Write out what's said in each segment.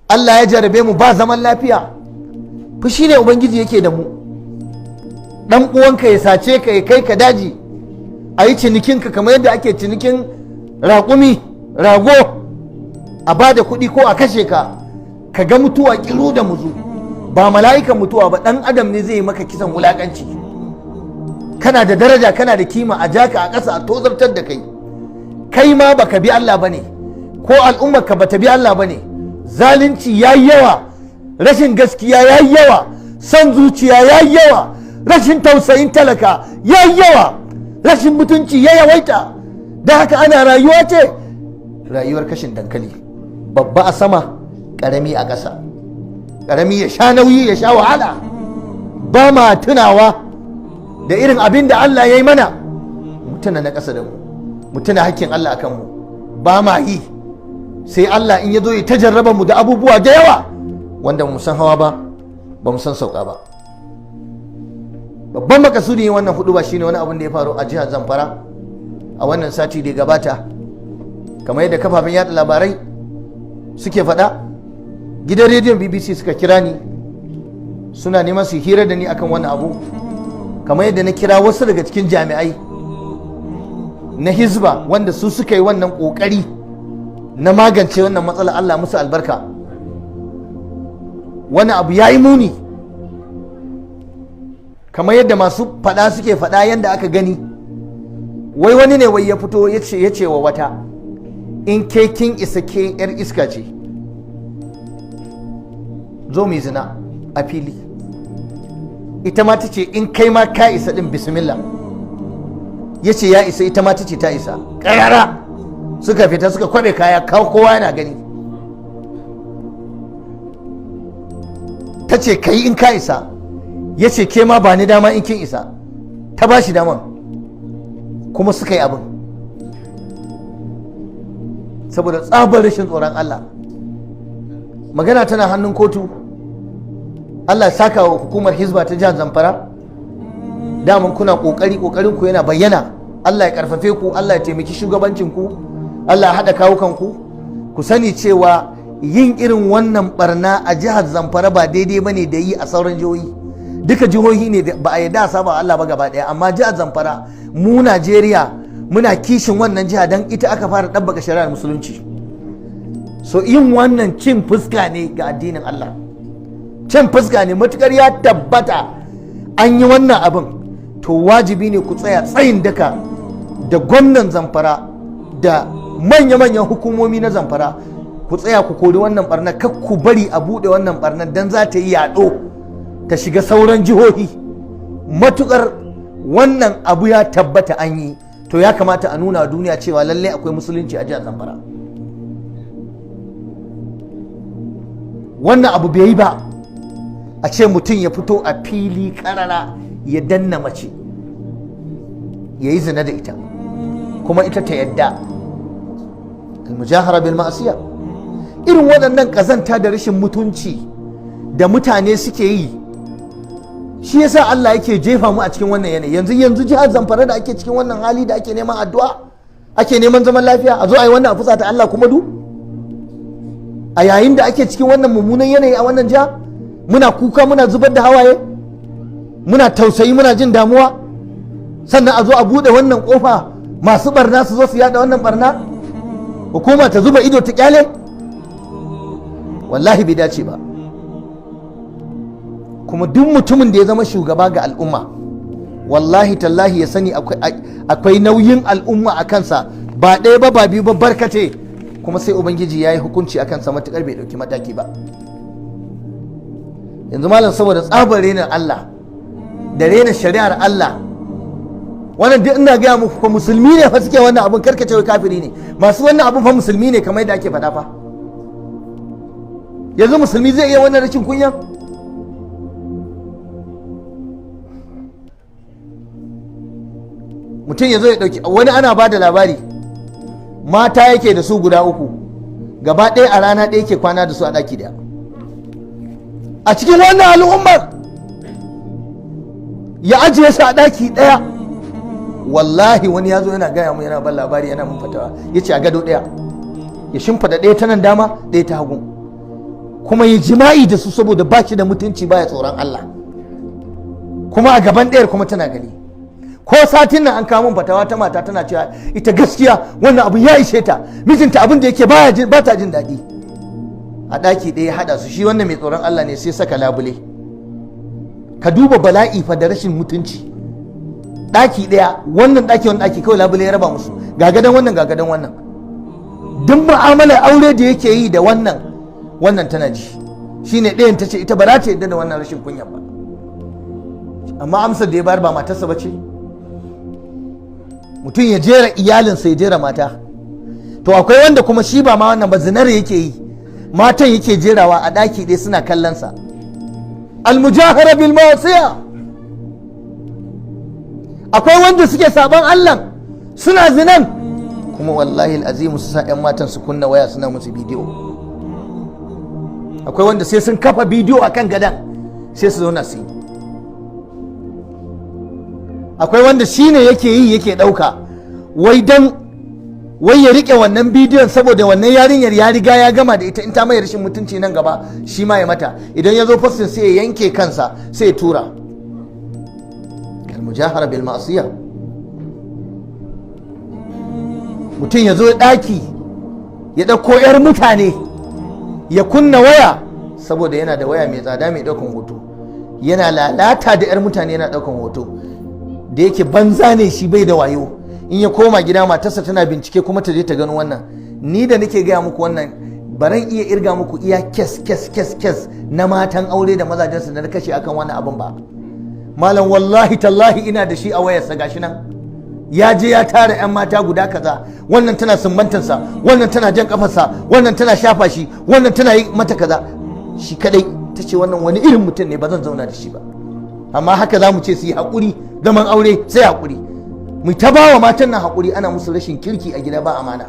Allah ya jarabe mu ba zaman lafiya, fushi ne ubangiji yake da mu. Dan uwanka ya sace ka ya kai ka daji a yi cinikinka kamar yadda ake cinikin raƙumi rago, a ba da kuɗi ko a kashe ka, ka ga mutuwa ƙiru da muzu. Ba mala'ikan mutuwa ba, ɗan adam ne zai yi maka kisan wulaƙanci. Kana da daraja, kana da kima, a jaka a ƙasa a tozartar da kai. Kai ma baka bi Allah bane, ko al'ummarka bata bi Allah bane. Zalunci yayi yawa, rashin gaskiya yayi yawa, son zuciya yayi yawa, rashin tausayin talaka yayi yawa, rashin mutunci ya yawaita. Da haka ana rayuwa ce rayuwar kashin dankali, babba a sama ƙarami a ƙasa. Ƙarami ya sha nauyi ya sha wahala. Ba ma tunawa da irin abin da Allah ya yi mana, mutuna na ƙasa da mu, mutuna hakkin Allah akan mu, ba ma yi. Sai Allah in ya zo ya ta jarraba mu da abubuwa da yawa wanda mu san hawa ba, ba mu san sauka ba. Babban makasudi wannan hudu ba shine wani abin da ya faru a jihar Zamfara a wannan sati da ya gabata. Kamar yadda kafafen yada labarai suke faɗa, gidan rediyon BBC suka kira ni suna neman su hira da ni akan wannan abu, kamar yadda na kira wasu daga cikin jami'ai na Hizba wanda su suka yi wannan kokari na magance wannan matsala. Allah musu albarka. Wani abu ya yi muni, kamar yadda masu fada suke fada yadda aka gani. Wai wani ne wai ya fito ya ce wa wata, in ke kin isa ke yar iska ce, zo mu yi zina a fili. Ita ma ta ce in kai ma ka isa din bismillah. Ya ce ya isa, ita ma ta ce ta isa. Ƙarara suka fita suka kwabe kaya, kowa yana gani. Ta ce ka yi in ka isa. Ya ce ke ma ba ni dama in kin isa. Ta ba shi daman, kuma suka yi abin saboda tsabar rashin tsoron Allah. Magana tana hannun kotu. Allah saka wa hukumar Hizba ta jihar Zamfara. Daman kuna kokarin ku yana bayyana. Allah ya karfafe ku, Allah ya taimaki shugabancin ku, Allah ya haɗa kawukan ku. Ku sani cewa yin irin wannan barna a jihar Zamfara ba daidai bane da yi a sauran jihohi. Duka jihohi ne ba a yarda saba Allah ba gaba daya, amma jihar Zamfara mu Najeriya muna kishin wannan jiha dan ita aka fara ɗabbaka shari'ar musulunci. So yin wannan cin fuska ne ga addinin Allah, cin fuska ne. Matukar ya tabbata an yi wannan abin, to wajibi ne ku tsaya tsayin daka da gwamnan Zamfara da manya-manyan hukumomi na Zamfara, ku tsaya ku kori wannan barna. Kar ku bari a buɗe wannan barnar dan za ta yi yaɗo ta shiga sauran jihohi. Matukar wannan abu ya tabbata an yi, to ya kamata a nuna duniya cewa lallai akwai musulunci a jihar Zamfara. Wannan abu bai yi ba, a ce mutum ya fito a fili karara ya danna mace, ya yi zina da ita, kuma ita ta yadda. Al-mujahara bil ma'asiya. Irin waɗannan ƙazanta da rashin mutunci da mutane suke yi, shi yasa Allah yake jefa mu a cikin wannan yanayi. Yanzu jihar Zamfara da ake cikin wannan hali da ake neman addu'a, ake neman zaman lafiya, a zo a yi wannan a fusa ta Allah kuma a yayin da ake cikin wannan mummunan yanayi a wannan jiha, muna kuka, muna zubar da hawaye, muna tausayi, muna jin damuwa, sannan a zo a buɗe wannan ƙofa masu barna su zo su yada wannan barna, hukuma ta zuba ido ta kyale. Wallahi bai dace ba. Kuma duk mutumin da ya zama shugaba ga al'umma, wallahi tallahi ya sani akwai nauyin al'umma a kansa, ba ɗaya ba ba biyu ba barkace, kuma sai ubangiji ya yi hukunci a kansa matuƙar bai ɗauki mataki ba. Yanzu malam, saboda tsabar renin Allah da rena shari'ar Allah, wannan duk ina gaya muku fa musulmi ne fa suke wannan abun, karkace wai kafiri ne. Masu wannan abun fa musulmi ne kamar yadda ake faɗa fa. Yanzu musulmi zai iya wannan rashin kunya? Mutum ya zo ya ɗauki wani, ana ba da labari mata yake da su guda 3, gaba ɗaya a rana ɗaya ke kwana da su a ɗaki ɗaya a cikin wannan al'ummar, ya ajiye su a ɗaki ɗaya. Wallahi wani ya zo yana gaya mu, yana ban labari, yana mun fatawa, ya ce a gado ɗaya ya shimfada ɗaya ta nan dama ɗaya ta hagu, kuma ya jima'i da su saboda ba shi da mutunci baya tsoron Allah, kuma a gaban ɗayar kuma tana gani. Ko satin nan an kawo min fatawa ta mata tana cewa ita gaskiya wannan abu ya ishe ta, mijinta abin da yake ba ta jin daɗi. A ɗaki ɗaya haɗa su, shi wannan mai tsoron Allah ne sai saka labule. Ka duba bala'i fa da rashin mutunci. Ɗaki ɗaya, wannan ɗaki wani ɗaki kawai labule ya raba musu, gagadan wannan gagadan wannan. Duk mu'amalar aure da yake yi da wannan tana ji. Shine ɗayan ta ce ita ba za ta yadda da wannan rashin kunya ba, amma amsar da ya bayar ba matarsa ba ce. Mutum ya jera iyalinsa ya jera mata. To akwai wanda kuma shi ba ma wannan ba, zinar yake yi, matan yake jerawa a ɗaki ɗaya suna kallonsa. Almujahara bil ma'asiya. Akwai wanda suke saban Allah suna zinan, kuma wallahi al'azimu su sa 'yan matan su kunna waya suna musu bidiyo. Akwai wanda sai sun kafa bidiyo akan gadan sai su zauna su yi. Akwai wanda shine yake yi yake ɗauka wai ya rike wannan bidiyon saboda wannan yarinyar ya riga ya gama da ita, in ta mai rashin mutunci nan gaba shi ma ya mata. Idan ya zo postin sai ya yanke kansa sai ya tura. Al-mujahara bil ma'siyah. Mutum ya zo ɗaki ya ɗauko 'yar mutane ya kunna waya saboda yana da waya mai tsada mai ɗaukan hoto, yana lalata da 'yar mutane yana ɗaukan hoto. Da yake banza ne shi bai da wayo, in ya koma gida matarsa tana bincike kuma ta je ta gano wannan. Ni da nake gaya muku wannan baran iya irga muku iya kes na matan aure da mazajensu da na kashe akan wannan abin ba. Malam wallahi tallahi ina da shi a wayarsa gashi nan. Ya je ya tara 'yan mata guda kaza, wannan tana sumbantansa, wannan tana jan kafarsa, wannan tana shafa shi, wannan tana yi mata kaza. Shi kadai ta ce wannan wani irin mutum ne, ba zan zauna da shi ba. Amma haka za mu ce su yi haƙuri, zaman aure sai haƙuri. Mu ta ba wa matan nan haƙuri, ana musu rashin kirki a gida ba amana.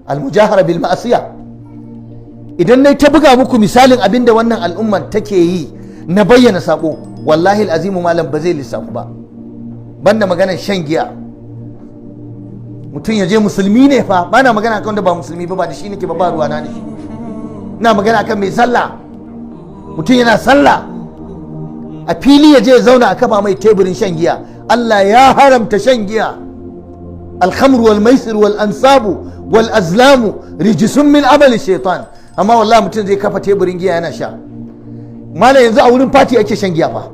Almujahara bil ma'asiya. Idan na ta buga muku misalin abin da wannan al'ummar take yi na bayyana sako, wallahi al'azimu malam ba zai lissafu ba. Banda maganar shan giya. Mutum ya je musulmi ne fa, ba na magana kan da ba musulmi ba da shi nake ba ruwa na da shi. Ina magana kan mai sallah. Mutum yana sallah a fili ya je ya zauna a kafa mai teburin shan giya. Allah ya haramta shan giya. Alhamru wal maisir wal ansabu wal azlamu rijisun min amali shaitan. Amma wallahi mutum zai kafa teburin giya yana sha. Malam yanzu a wurin fati ake shan giya fa.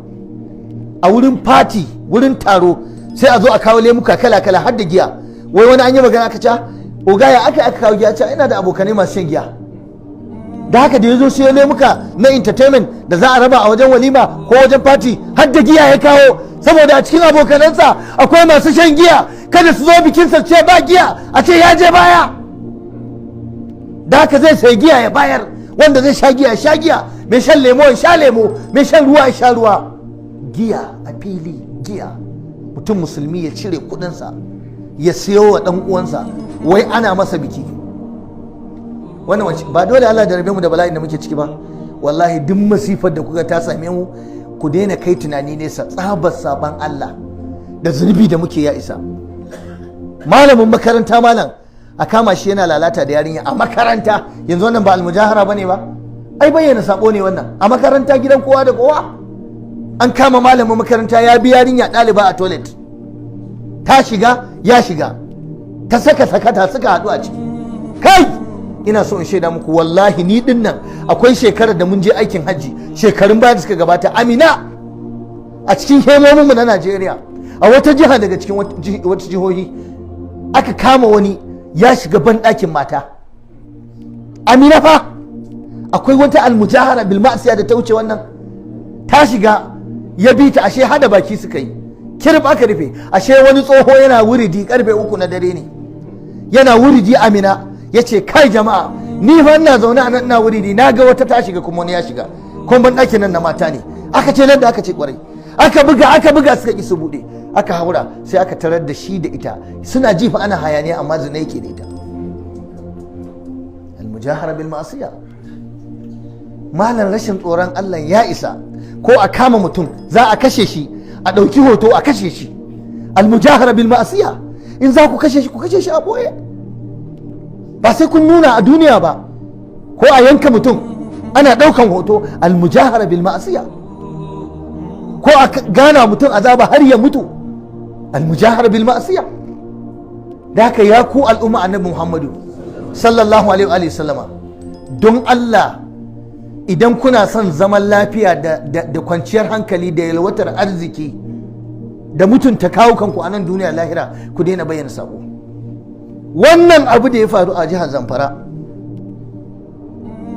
A wurin fati, wurin taro sai a zo a kawo lemuka kala kala har da giya. Wai wani an yi magana aka ce oga ya aka kawo giya, ce ina da abokanai masu shan giya. Da haka da ya zo sai lemuka na entertainment da za a raba a wajen walima ko wajen fati har da giya ya kawo, saboda a cikin abokanansa akwai masu shan giya, kada su zo bikinsa ce ba giya a ce ya je baya. Da haka zai sai giya ya bayar, wanda zai sha giya ya sha giya, mai shan lemo ya sha lemo, mai shan ruwa ya sha ruwa. Giya a fili, giya. Mutum musulmi ya cire kudinsa ya siyo wa dan uwansa, wai ana masa biki. Wannan wace ba dole Allah da rabe mu da bala'in da muke ciki ba. Wallahi duk masifar da kuka ta same mu, ku daina kai tunani nesa, tsabar saban Allah da zunubi da muke ya isa. Malamin makaranta malam a kama shi yana lalata da yarinya a makaranta, yanzu wannan ba almujahara bane ba? Ai bayyana sabo ne wannan, a makaranta gidan kowa da kowa. An kama malamin makaranta ya bi yarinya ɗaliba a toilet, ta shiga ya shiga, ta saka sakata suka haɗu a ciki. Kai ina so in shaida muku wallahi ni din nan akwai shekarar da mun je aikin hajji shekarun baya da suka gabata Amina, a cikin hemomin mu na Najeriya, a wata jiha daga cikin wata jihohi aka kama wani ya shiga banɗakin mata. Amina fa akwai wata almujahara bil ma'siya da ta wuce wannan. Ta shiga ya bi ta, ashe hada baki suka yi, kirb aka rufe, ashe wani tsoho yana wuridi karfe 3 na dare ne, yana wuridi. Amina ya ce kai jama'a, ni fa ina zaune a nan ina wuridi, na ga wata ta shiga kuma wani ya shiga, kuma banɗakin nan na mata ne. Aka ce nan da aka ce kwarai, aka buga suka ki su buɗe, aka haura sai aka tarar da shi da ita suna jifa ana hayaniya, amma zina yake da ita. Al-mujahara bil ma'asiya. Malam rashin tsoron Allah ya isa. Ko a kama mutum za a kashe shi, a ɗauki hoto a kashe shi. Al-mujahara bil ma'asiya. In za ku kashe shi, ku kashe shi a boye, ba sai kun nuna a duniya ba. Ko a yanka mutum ana ɗaukan hoto almujahara bil ma'asiya, ko a gana mutum azaba har ya mutu, almujahara bil ma'asiya. Da haka ya ku al'umma annabi Muhammadu sallallahu alaihi wa sallama, don Allah idan kuna son zaman lafiya da kwanciyar hankali da yalwatar arziki da mutunta kawo kanku a nan duniya lahira, ku daina bayyana sabo. Wannan abu da ya faru a jihar Zamfara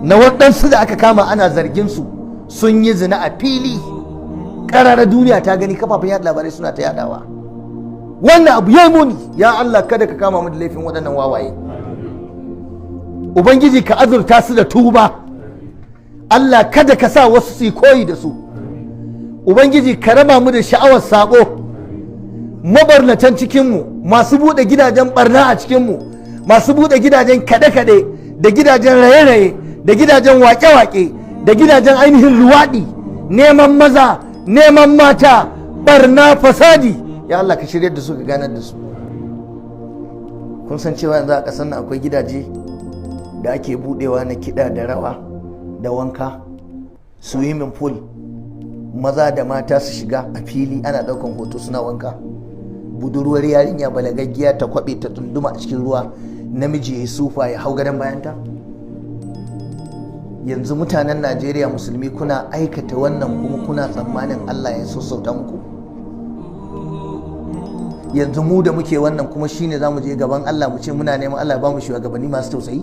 na waɗansu da aka kama ana zargin su sun yi zina a fili ƙarara, duniya ta gani, kafafen yaɗa labarai suna ta yaɗawa. Wannan abu ya muni. Ya Allah kada ka kama mu da laifin waɗannan wawaye. Ubangiji ka azurta su da tuba. Allah kada ka sa wasu su yi koyi da su. Ubangiji ka raba mu da sha'awar sabo. Mabarnatan cikinmu, masu buɗe gidajen barna a cikinmu, masu buɗe gidajen kaɗe-kaɗe da gidajen raye-raye da gidajen waƙe-waƙe da gidajen ainihin luwaɗi, neman maza, neman mata, barna, fasadi. Ya Allah ka shirya da su, ka ganar da su. Kun san cewa yanzu a ƙasar nan akwai gidaje da ake buɗewa na kiɗa da rawa da wanka, swimming pool, maza da mata su shiga a fili ana ɗaukan hoto suna wanka. Budurwar yarinya balagaggiya ta kwaɓe ta tunduma a cikin ruwa, namiji ya sufa ya hau gadon bayanta. Yanzu mutanen Najeriya musulmi kuna aikata wannan kuma kuna tsammanin Allah ya sassauta muku? Yanzu mu da muke wannan kuma shine za mu je gaban Allah mu ce muna neman Allah ba mu shugabanni masu tausayi?